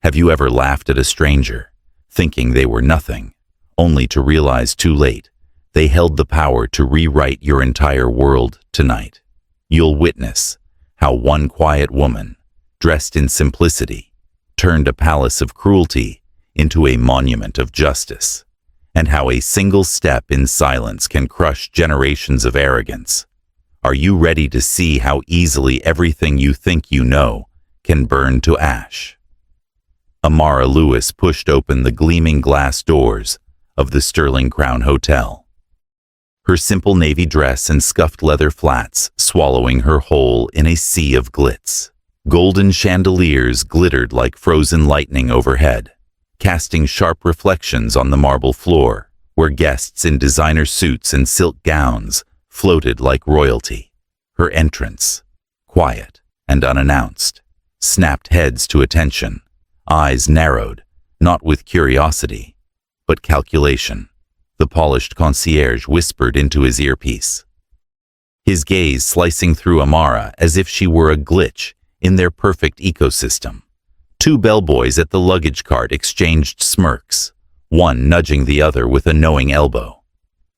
Have you ever laughed at a stranger, thinking they were nothing, only to realize too late they held the power to rewrite your entire world tonight? You'll witness how one quiet woman, dressed in simplicity, turned a palace of cruelty into a monument of justice, and how a single step in silence can crush generations of arrogance. Are you ready to see how easily everything you think you know can burn to ash? Amara Lewis pushed open the gleaming glass doors of the Sterling Crown Hotel. Her simple navy dress and scuffed leather flats swallowing her whole in a sea of glitz. Golden chandeliers glittered like frozen lightning overhead, casting sharp reflections on the marble floor, where guests in designer suits and silk gowns floated like royalty. Her entrance, quiet and unannounced, snapped heads to attention, eyes narrowed, not with curiosity, but calculation. The polished concierge whispered into his earpiece, his gaze slicing through Amara as if she were a glitch in their perfect ecosystem. Two bellboys at the luggage cart exchanged smirks, one nudging the other with a knowing elbow.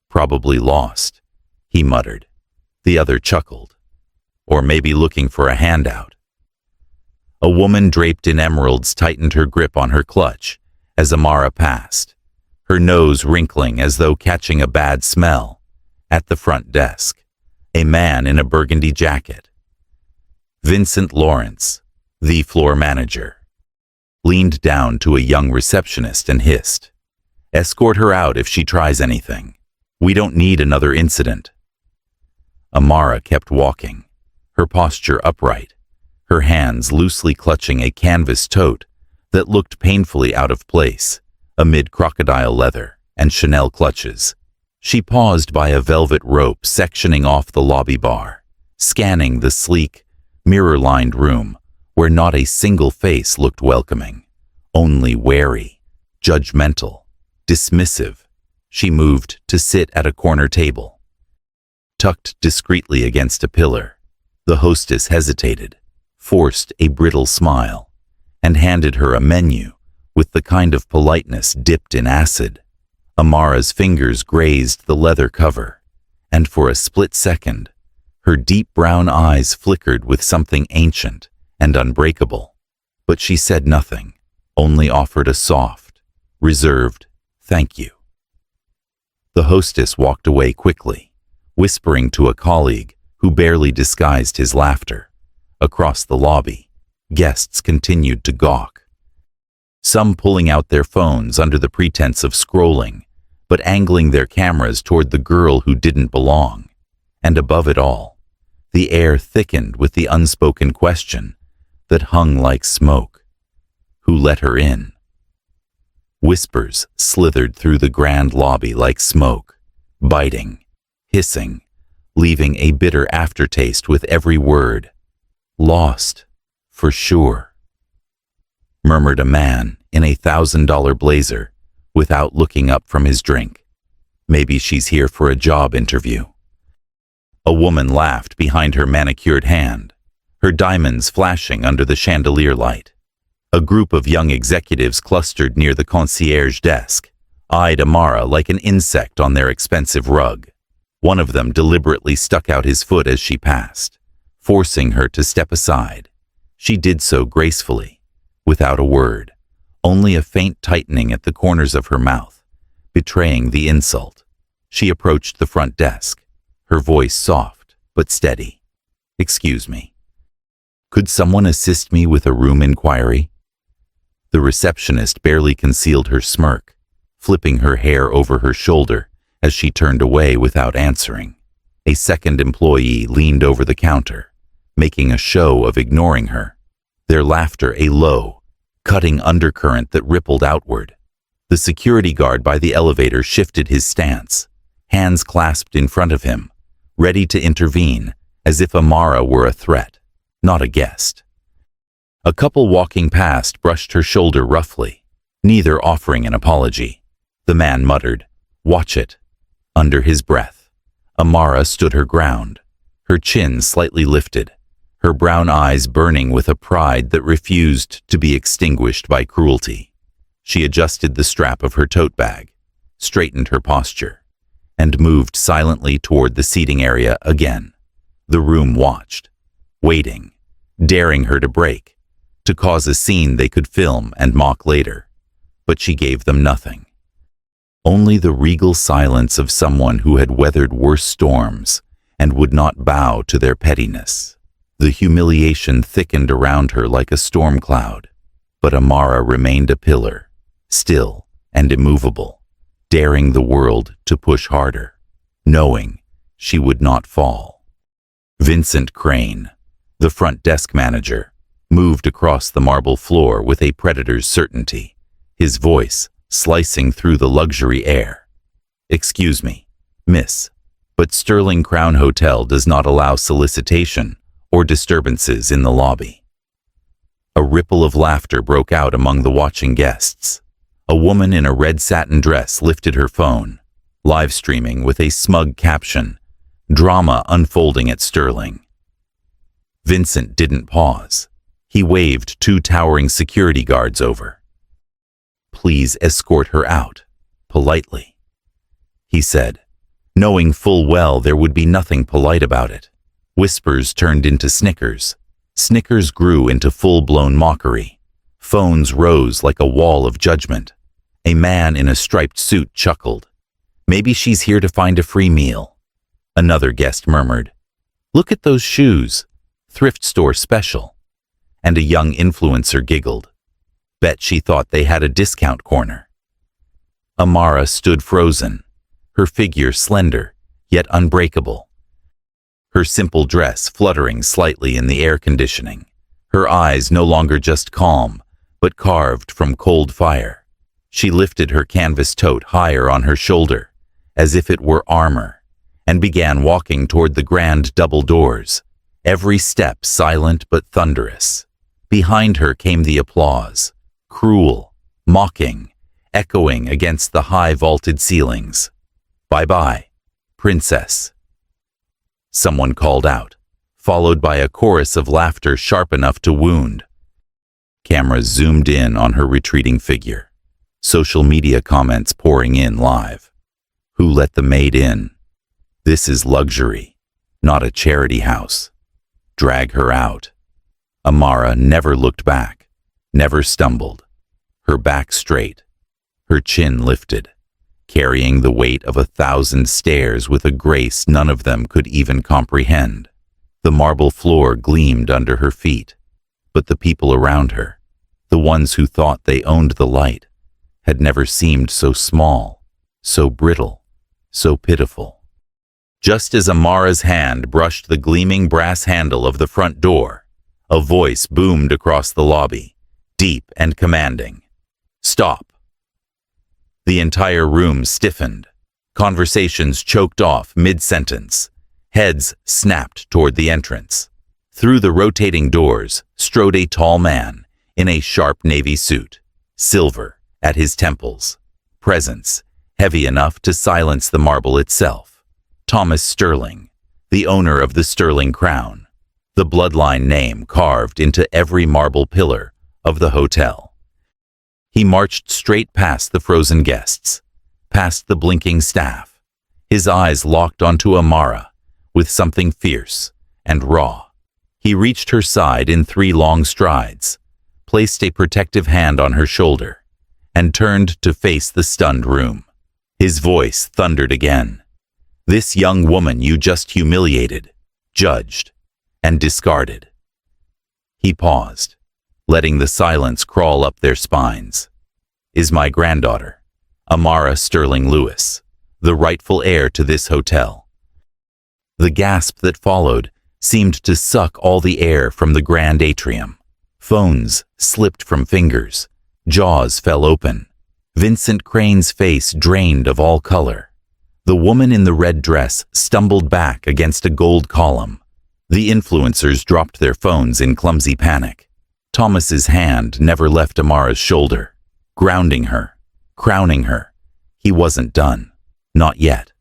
"Probably lost," he muttered. The other chuckled. Or maybe looking for a handout. A woman draped in emeralds tightened her grip on her clutch as Amara passed, her nose wrinkling as though catching a bad smell. At the front desk, a man in a burgundy jacket, Vincent Lawrence, the floor manager, leaned down to a young receptionist and hissed, "Escort her out if she tries anything. We don't need another incident." Amara kept walking, her posture upright, her hands loosely clutching a canvas tote that looked painfully out of place amid crocodile leather and Chanel clutches. She paused by a velvet rope sectioning off the lobby bar, scanning the sleek, mirror-lined room where not a single face looked welcoming, only wary, judgmental, dismissive. She moved to sit at a corner table. Tucked discreetly against a pillar, the hostess hesitated, forced a brittle smile, and handed her a menu with the kind of politeness dipped in acid. Amara's fingers grazed the leather cover, and for a split second, her deep brown eyes flickered with something ancient and unbreakable. But she said nothing, only offered a soft, reserved thank you. The hostess walked away quickly, whispering to a colleague who barely disguised his laughter. Across the lobby, guests continued to gawk, some pulling out their phones under the pretense of scrolling, but angling their cameras toward the girl who didn't belong. And above it all, the air thickened with the unspoken question that hung like smoke. Who let her in? Whispers slithered through the grand lobby like smoke, biting, hissing, leaving a bitter aftertaste with every word. "Lost, for sure," murmured a man in a $1,000 blazer without looking up from his drink. "Maybe she's here for a job interview." A woman laughed behind her manicured hand, her diamonds flashing under the chandelier light. A group of young executives clustered near the concierge desk, eyed Amara like an insect on their expensive rug. One of them deliberately stuck out his foot as she passed, forcing her to step aside. She did so gracefully, without a word, only a faint tightening at the corners of her mouth, betraying the insult. She approached the front desk, her voice soft but steady. "Excuse me. Could someone assist me with a room inquiry?" The receptionist barely concealed her smirk, flipping her hair over her shoulder as she turned away without answering. A second employee leaned over the counter, making a show of ignoring her, their laughter a low, cutting undercurrent that rippled outward. The security guard by the elevator shifted his stance, hands clasped in front of him, ready to intervene as if Amara were a threat, not a guest. A couple walking past brushed her shoulder roughly, neither offering an apology. The man muttered, "Watch it," under his breath. Amara stood her ground, her chin slightly lifted, her brown eyes burning with a pride that refused to be extinguished by cruelty. She adjusted the strap of her tote bag, straightened her posture, and moved silently toward the seating area again. The room watched, waiting, daring her to break, to cause a scene they could film and mock later. But she gave them nothing. Only the regal silence of someone who had weathered worse storms and would not bow to their pettiness. The humiliation thickened around her like a storm cloud, but Amara remained a pillar, still and immovable, daring the world to push harder, knowing she would not fall. Vincent Crane, the front desk manager, moved across the marble floor with a predator's certainty, his voice slicing through the luxury air. "Excuse me, miss, but Sterling Crown Hotel does not allow solicitation or disturbances in the lobby." A ripple of laughter broke out among the watching guests. A woman in a red satin dress lifted her phone, live streaming with a smug caption, "Drama unfolding at Sterling." Vincent didn't pause. He waved 2 towering security guards over. "Please escort her out, politely," he said, knowing full well there would be nothing polite about it. Whispers turned into snickers. Snickers grew into full-blown mockery. Phones rose like a wall of judgment. A man in a striped suit chuckled. "Maybe she's here to find a free meal." Another guest murmured, "Look at those shoes, thrift store special." And a young influencer giggled. Bet she thought they had a discount corner. Amara stood frozen, her figure slender, yet unbreakable. Her simple dress fluttering slightly in the air conditioning, her eyes no longer just calm, but carved from cold fire. She lifted her canvas tote higher on her shoulder, as if it were armor, and began walking toward the grand double doors, every step silent but thunderous. Behind her came the applause, cruel, mocking, echoing against the high vaulted ceilings. "Bye-bye, princess," someone called out, followed by a chorus of laughter sharp enough to wound. Cameras zoomed in on her retreating figure, social media comments pouring in live. "Who let the maid in? This is luxury, not a charity house. Drag her out." Amara never looked back, never stumbled, her back straight, her chin lifted, carrying the weight of 1,000 stares with a grace none of them could even comprehend. The marble floor gleamed under her feet, but the people around her, the ones who thought they owned the light, had never seemed so small, so brittle, so pitiful. Just as Amara's hand brushed the gleaming brass handle of the front door, a voice boomed across the lobby, deep and commanding. "Stop." The entire room stiffened. Conversations choked off mid-sentence. Heads snapped toward the entrance. Through the rotating doors strode a tall man in a sharp navy suit, silver at his temples, presence heavy enough to silence the marble itself. Thomas Sterling, the owner of the Sterling Crown, the bloodline name carved into every marble pillar of the hotel. He marched straight past the frozen guests, past the blinking staff, his eyes locked onto Amara with something fierce and raw. He reached her side in 3 long strides, placed a protective hand on her shoulder, and turned to face the stunned room. His voice thundered again. "This young woman you just humiliated, judged, and discarded." He paused, letting the silence crawl up their spines. "Is my granddaughter, Amara Sterling Lewis, the rightful heir to this hotel." The gasp that followed seemed to suck all the air from the grand atrium. Phones slipped from fingers, jaws fell open. Vincent Crane's face drained of all color. The woman in the red dress stumbled back against a gold column. The influencers dropped their phones in clumsy panic. Thomas's hand never left Amara's shoulder, grounding her, crowning her. He wasn't done. Not yet.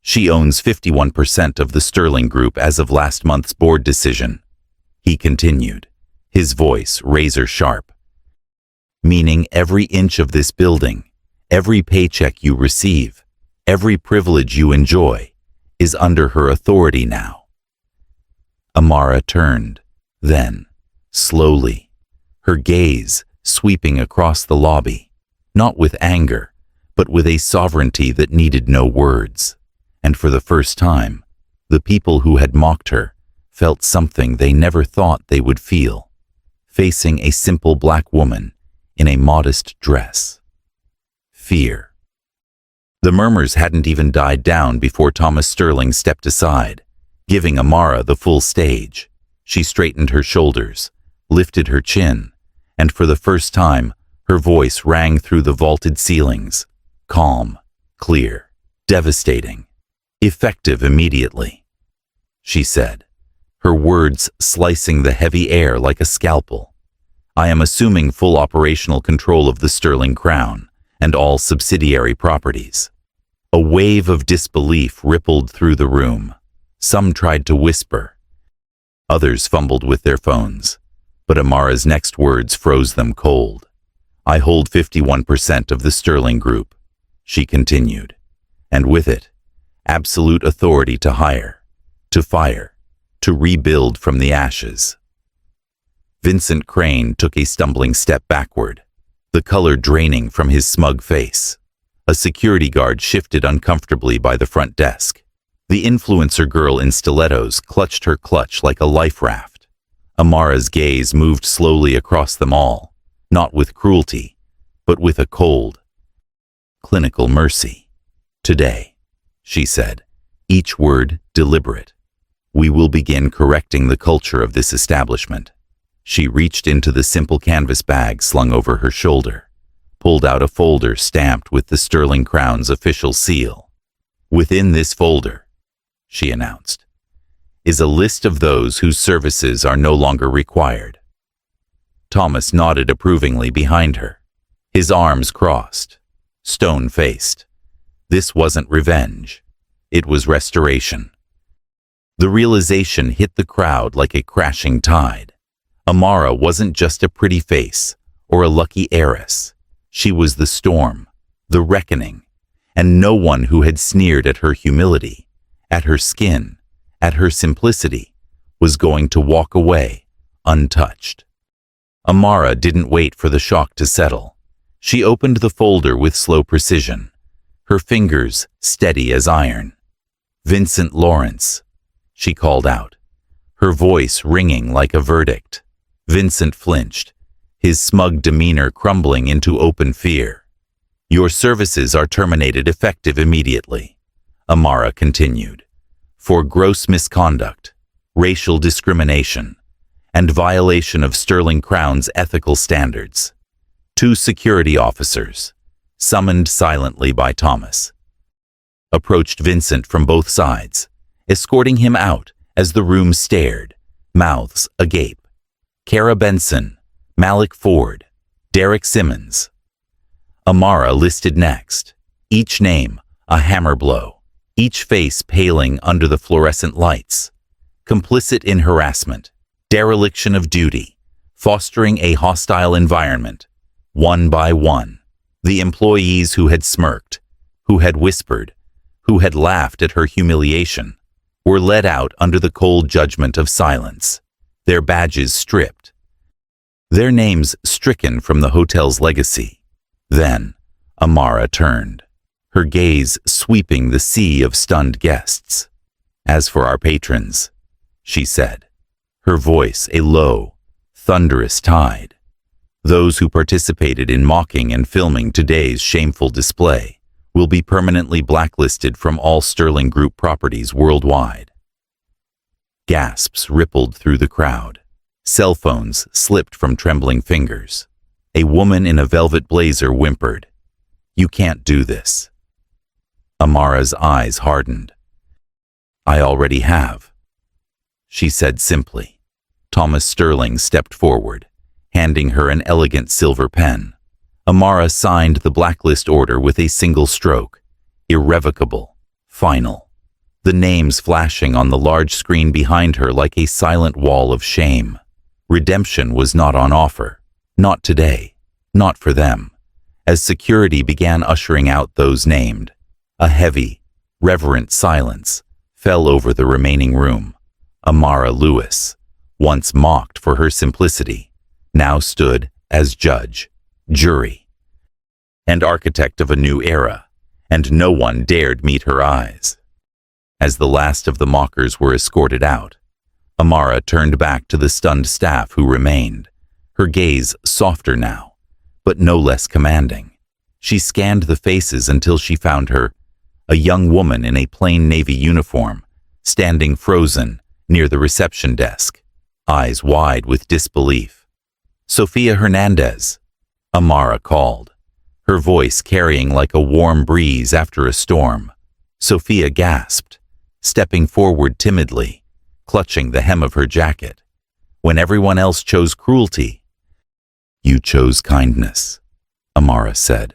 She owns 51% of the Sterling Group as of last month's board decision. he continued, his voice razor sharp. Meaning every inch of this building, every paycheck you receive, every privilege you enjoy, is under her authority now. Amara turned, then, slowly, her gaze sweeping across the lobby, not with anger, but with a sovereignty that needed no words. And for the first time, the people who had mocked her felt something they never thought they would feel, facing a simple black woman in a modest dress. Fear. The murmurs hadn't even died down before Thomas Sterling stepped aside, giving Amara the full stage. She straightened her shoulders, lifted her chin, and for the first time, her voice rang through the vaulted ceilings, calm, clear, devastating, effective immediately. She said, her words slicing the heavy air like a scalpel. I am assuming full operational control of the Sterling Crown and all subsidiary properties. A wave of disbelief rippled through the room. Some tried to whisper. Others fumbled with their phones, but Amara's next words froze them cold. I hold 51% of the Sterling Group, she continued, and with it, absolute authority to hire, to fire, to rebuild from the ashes. Vincent Crane took a stumbling step backward, the color draining from his smug face. A security guard shifted uncomfortably by the front desk. The influencer girl in stilettos clutched her clutch like a life raft. Amara's gaze moved slowly across them all, not with cruelty, but with a cold, clinical mercy. Today, she said, each word deliberate, we will begin correcting the culture of this establishment. She reached into the simple canvas bag slung over her shoulder, pulled out a folder stamped with the Sterling Crown's official seal. Within this folder, she announced, is a list of those whose services are no longer required. Thomas nodded approvingly behind her, his arms crossed, stone-faced. This wasn't revenge. It was restoration. The realization hit the crowd like a crashing tide. Amara wasn't just a pretty face or a lucky heiress. She was the storm, the reckoning, and no one who had sneered at her humility, at her skin, at her simplicity, was going to walk away untouched. Amara didn't wait for the shock to settle. She opened the folder with slow precision, her fingers steady as iron. Vincent Lawrence, she called out, her voice ringing like a verdict. Vincent flinched, his smug demeanor crumbling into open fear. Your services are terminated effective immediately, Amara continued, for gross misconduct, racial discrimination, and violation of Sterling Crown's ethical standards. 2 security officers, summoned silently by Thomas, approached Vincent from both sides, escorting him out as the room stared, mouths agape. Kara Benson, Malik Ford, Derek Simmons. Amara listed next, each name a hammer blow, each face paling under the fluorescent lights. Complicit in harassment, dereliction of duty, fostering a hostile environment. One by one, the employees who had smirked, who had whispered, who had laughed at her humiliation, were led out under the cold judgment of silence, their badges stripped, their names stricken from the hotel's legacy. Then, Amara turned, her gaze sweeping the sea of stunned guests. As for our patrons, she said, her voice a low, thunderous tide, those who participated in mocking and filming today's shameful display will be permanently blacklisted from all Sterling Group properties worldwide. Gasps rippled through the crowd. Cell phones slipped from trembling fingers. A woman in a velvet blazer whimpered, "You can't do this." Amara's eyes hardened. "I already have," she said simply. Thomas Sterling stepped forward, handing her an elegant silver pen. Amara signed the blacklist order with a single stroke, irrevocable, final. the names flashing on the large screen behind her like a silent wall of shame. Redemption was not on offer. Not today. Not for them. As security began ushering out those named, a heavy, reverent silence fell over the remaining room. Amara Lewis, once mocked for her simplicity, now stood as judge, jury, and architect of a new era, and no one dared meet her eyes. As the last of the mockers were escorted out, Amara turned back to the stunned staff who remained, her gaze softer now, but no less commanding. She scanned the faces until she found her, a young woman in a plain navy uniform, standing frozen near the reception desk, eyes wide with disbelief. "Sophia Hernandez," Amara called, her voice carrying like a warm breeze after a storm. Sophia gasped, stepping forward timidly, clutching the hem of her jacket. "When everyone else chose cruelty, you chose kindness," Amara said,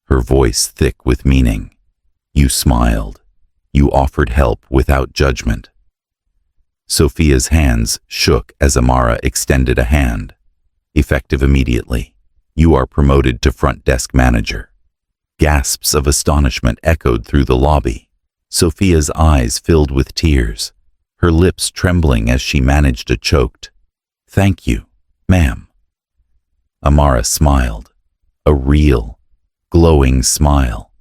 her voice thick with meaning. "You smiled. You offered help without judgment." Sophia's hands shook as Amara extended a hand. "Effective immediately. You are promoted to front desk manager." Gasps of astonishment echoed through the lobby. Sophia's eyes filled with tears, her lips trembling as she managed a choked, "Thank you, ma'am." Amara smiled, a real, glowing smile.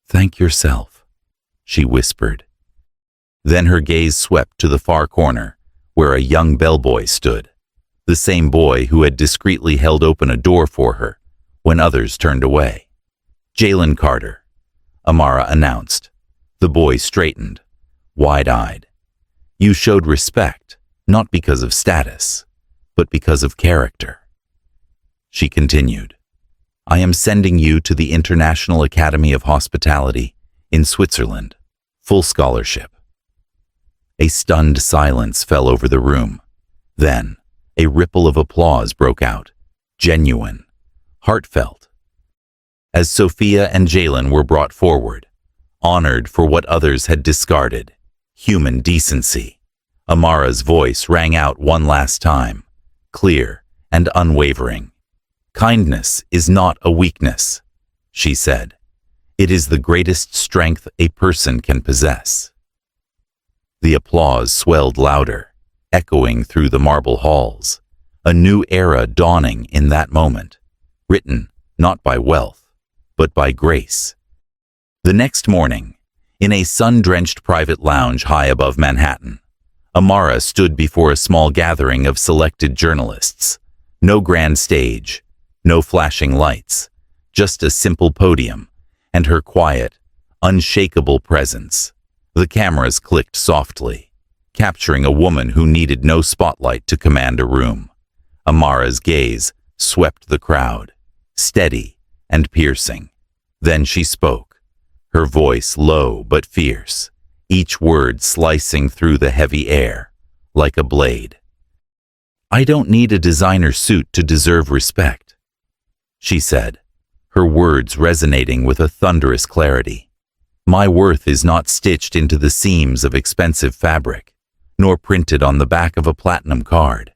"Thank yourself," she whispered. Then her gaze swept to the far corner, where a young bellboy stood, the same boy who had discreetly held open a door for her when others turned away. "Jalen Carter," Amara announced. The boy straightened, wide-eyed. "You showed respect, not because of status, but because of character." She continued, "I am sending you to the International Academy of Hospitality in Switzerland, full scholarship." A stunned silence fell over the room. Then, a ripple of applause broke out, genuine, heartfelt. As Sophia and Jalen were brought forward, honored for what others had discarded, human decency, Amara's voice rang out one last time, clear and unwavering. "Kindness is not a weakness," she said. "It is the greatest strength a person can possess." The applause swelled louder, echoing through the marble halls, a new era dawning in that moment, written not by wealth, but by grace. The next morning, in a sun-drenched private lounge high above Manhattan, Amara stood before a small gathering of selected journalists. No grand stage, no flashing lights, just a simple podium, and her quiet, unshakable presence. The cameras clicked softly, capturing a woman who needed no spotlight to command a room. Amara's gaze swept the crowd, steady and piercing. Then she spoke, her voice low but fierce, each word slicing through the heavy air like a blade. "I don't need a designer suit to deserve respect," she said, her words resonating with a thunderous clarity. "My worth is not stitched into the seams of expensive fabric, nor printed on the back of a platinum card."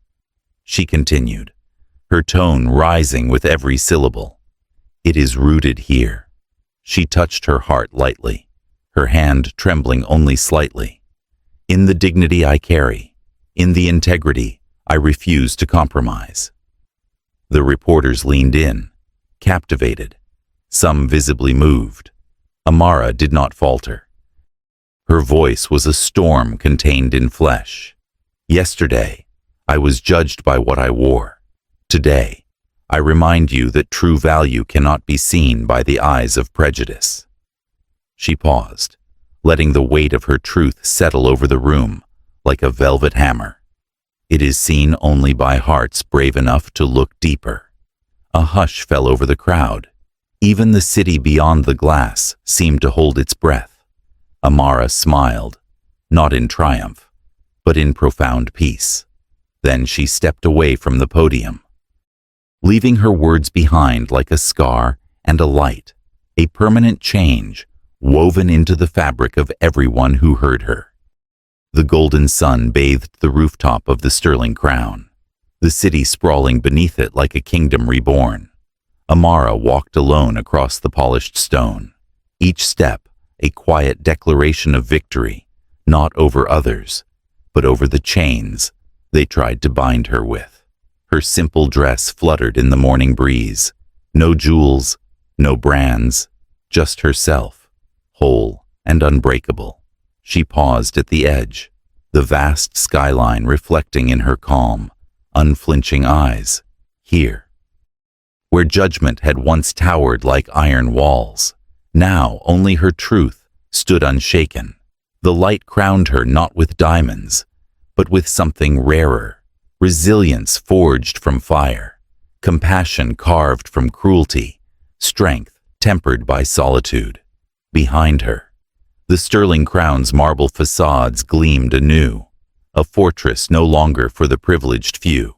She continued, her tone rising with every syllable. "It is rooted here." She touched her heart lightly, her hand trembling only slightly. "In the dignity I carry, in the integrity I refuse to compromise." The reporters leaned in, captivated, some visibly moved. Amara did not falter. Her voice was a storm contained in flesh. "Yesterday, I was judged by what I wore. Today, I remind you that true value cannot be seen by the eyes of prejudice." She paused, letting the weight of her truth settle over the room like a velvet hammer. "It is seen only by hearts brave enough to look deeper." A hush fell over the crowd. Even the city beyond the glass seemed to hold its breath. Amara smiled, not in triumph, but in profound peace. Then she stepped away from the podium, leaving her words behind like a scar and a light, a permanent change woven into the fabric of everyone who heard her. The golden sun bathed the rooftop of the Sterling Crown, the city sprawling beneath it like a kingdom reborn. Amara walked alone across the polished stone, each step a quiet declaration of victory, not over others, but over the chains they tried to bind her with. Her simple dress fluttered in the morning breeze. No jewels, no brands, just herself, whole and unbreakable. She paused at the edge, the vast skyline reflecting in her calm, unflinching eyes. Here, where judgment had once towered like iron walls, now only her truth stood unshaken. The light crowned her not with diamonds, but with something rarer, resilience forged from fire, compassion carved from cruelty, strength tempered by solitude. Behind her, the Sterling Crown's marble facades gleamed anew, a fortress no longer for the privileged few,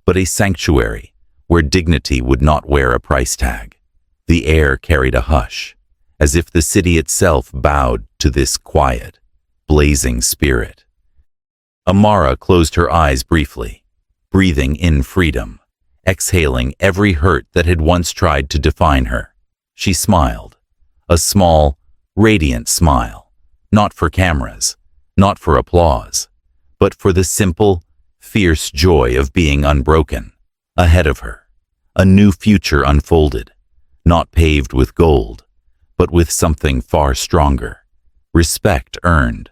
but a sanctuary where dignity would not wear a price tag. The air carried a hush, as if the city itself bowed to this quiet, blazing spirit. Amara closed her eyes briefly, breathing in freedom, exhaling every hurt that had once tried to define her. She smiled, a small, radiant smile, not for cameras, not for applause, but for the simple, fierce joy of being unbroken. Ahead of her, a new future unfolded, not paved with gold, but with something far stronger. Respect earned,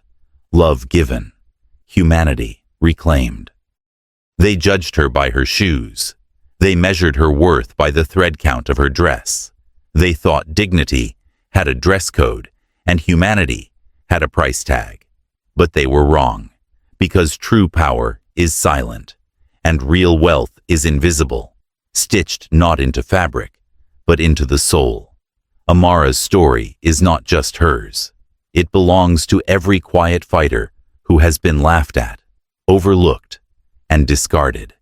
love given, humanity reclaimed. They judged her by her shoes. They measured her worth by the thread count of her dress. They thought dignity had a dress code and humanity had a price tag. But they were wrong, because true power is silent, and real wealth is invisible, stitched not into fabric, but into the soul. Amara's story is not just hers. It belongs to every quiet fighter who has been laughed at, overlooked, and discarded.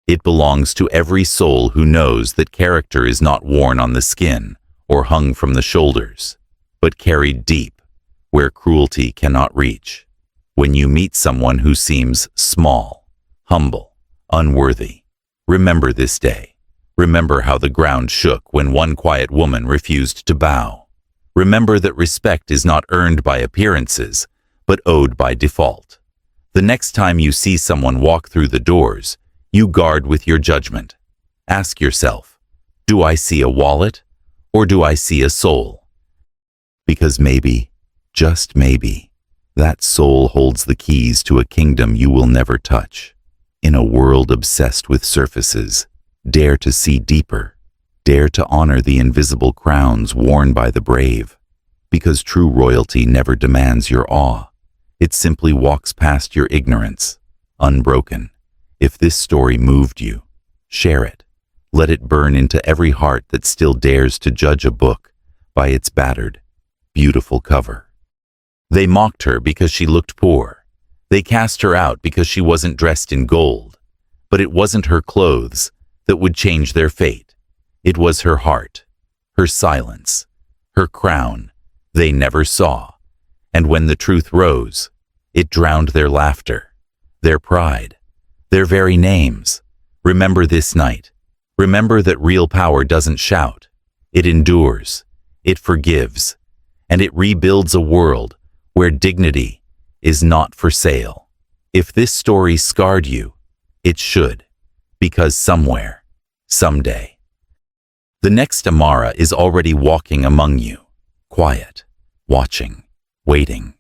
It belongs to every soul who knows that character is not worn on the skin or hung from the shoulders, but carried deep, where cruelty cannot reach. When you meet someone who seems small, humble, unworthy, remember this day. Remember how the ground shook when one quiet woman refused to bow. Remember that respect is not earned by appearances, but owed by default. The next time you see someone walk through the doors, you guard with your judgment. Ask yourself, do I see a wallet, or do I see a soul? Because maybe, just maybe, that soul holds the keys to a kingdom you will never touch. In a world obsessed with surfaces, dare to see deeper. Dare to honor the invisible crowns worn by the brave. Because true royalty never demands your awe. It simply walks past your ignorance, unbroken. If this story moved you, share it. Let it burn into every heart that still dares to judge a book by its battered, beautiful cover. They mocked her because she looked poor. They cast her out because she wasn't dressed in gold. But it wasn't her clothes that would change their fate. It was her heart, her silence, her crown they never saw. And when the truth rose, it drowned their laughter, their pride, their very names. Remember this night. Remember that real power doesn't shout. It endures, it forgives, and it rebuilds a world where dignity is not for sale. If this story scarred you, it should, because somewhere, someday, the next Amara is already walking among you, quiet, watching, waiting.